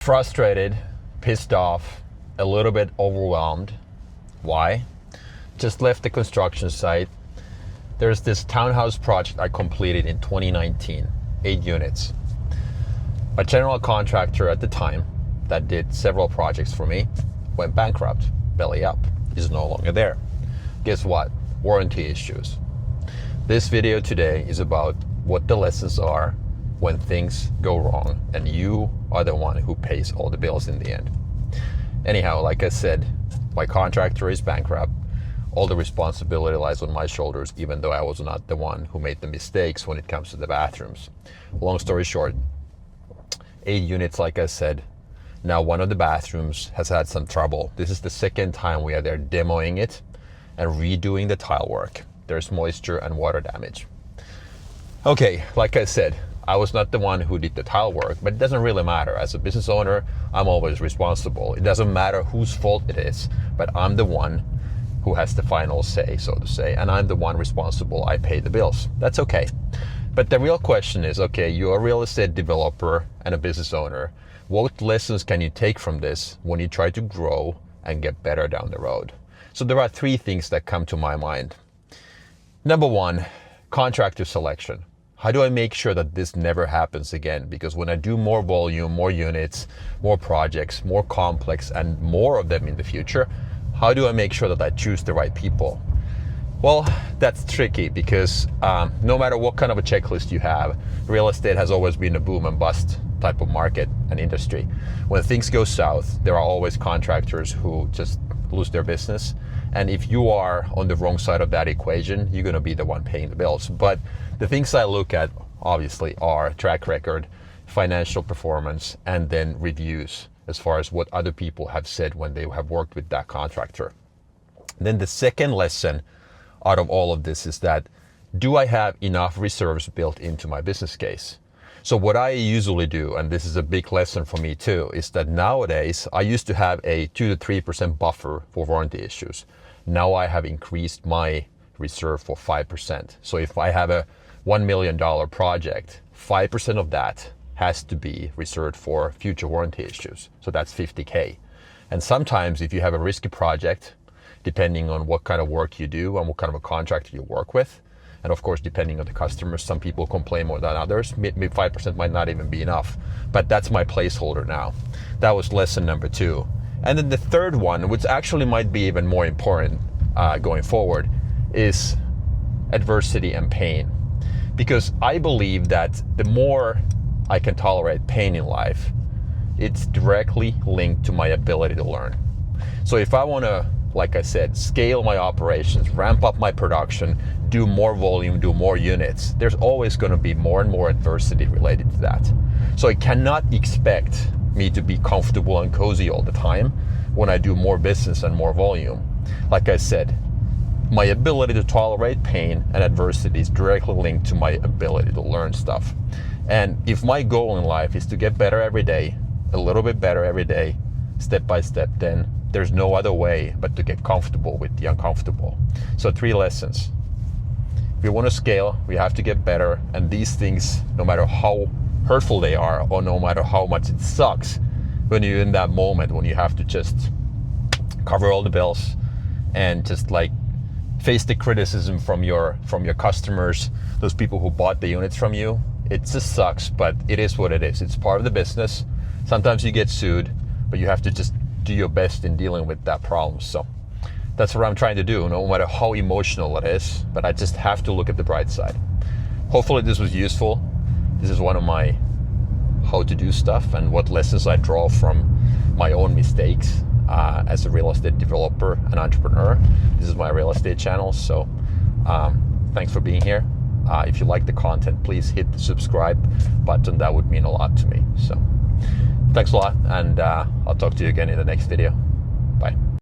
Frustrated, pissed off, a little bit overwhelmed. Why? Just left the construction site. There's this townhouse project I completed in 2019, 8 units. A general contractor at the time that did several projects for me went bankrupt, belly up, is no longer there. Guess what? Warranty issues. This video today is about what the lessons are when things go wrong and you are the one who pays all the bills in the end. Anyhow, like I said, my contractor is bankrupt. All the responsibility lies on my shoulders, even though I was not the one who made the mistakes when it comes to the bathrooms. Long story short, 8 units, like I said. Now one of the bathrooms has had some trouble. This is the second time we are there demoing it and redoing the tile work. There's moisture and water damage. Okay, like I said, I was not the one who did the tile work, but it doesn't really matter. As a business owner, I'm always responsible. It doesn't matter whose fault it is, but I'm the one who has the final say, so to say, and I'm the one responsible. I pay the bills. That's okay. But the real question is, okay, you're a real estate developer and a business owner. What lessons can you take from this when you try to grow and get better down the road? So there are 3 things that come to my mind. Number 1, contractor selection. How do I make sure that this never happens again? Because when I do more volume, more units, more projects, more complex, and more of them in the future, how do I make sure that I choose the right people? Well, that's tricky because no matter what kind of a checklist you have, real estate has always been a boom and bust type of market and industry. When things go south, there are always contractors who just lose their business. And if you are on the wrong side of that equation, you're going to be the one paying the bills. But the things I look at, obviously, are track record, financial performance, and then reviews as far as what other people have said when they have worked with that contractor. Then the second lesson out of all of this is that, do I have enough reserves built into my business case? So what I usually do, and this is a big lesson for me too, is that nowadays I used to have a 2 to 3% buffer for warranty issues. Now I have increased my reserve for 5%. So if I have a $1 million project, 5% of that has to be reserved for future warranty issues. So that's 50K. And sometimes if you have a risky project, depending on what kind of work you do and what kind of a contractor you work with, and of course, depending on the customers, some people complain more than others. Maybe 5% might not even be enough, but that's my placeholder now. That was lesson number 2. And then the third one, which actually might be even more important going forward, is adversity and pain. Because I believe that the more I can tolerate pain in life, it's directly linked to my ability to learn. So if I want to, like I said, scale my operations, ramp up my production, do more volume, do more units, there's always going to be more and more adversity related to that. So I cannot expect me to be comfortable and cozy all the time when I do more business and more volume. Like I said, my ability to tolerate pain and adversity is directly linked to my ability to learn stuff. And if my goal in life is to get better every day, a little bit better every day, step by step, then there's no other way but to get comfortable with the uncomfortable. So 3 lessons. If we want to scale, we have to get better. And these things, no matter how hurtful they are or no matter how much it sucks, when you're in that moment, when you have to just cover all the bills and just like face the criticism from your customers, those people who bought the units from you, it just sucks, but it is what it is. It's part of the business. Sometimes you get sued, but you have to just do your best in dealing with that problem. So that's what I'm trying to do, no matter how emotional it is, but I just have to look at the bright side. Hopefully this was useful. This is one of my how to do stuff and what lessons I draw from my own mistakes as a real estate developer and entrepreneur. This is my real estate channel. So thanks for being here. If you like the content, please hit the subscribe button. That would mean a lot to me. So thanks a lot, and I'll talk to you again in the next video.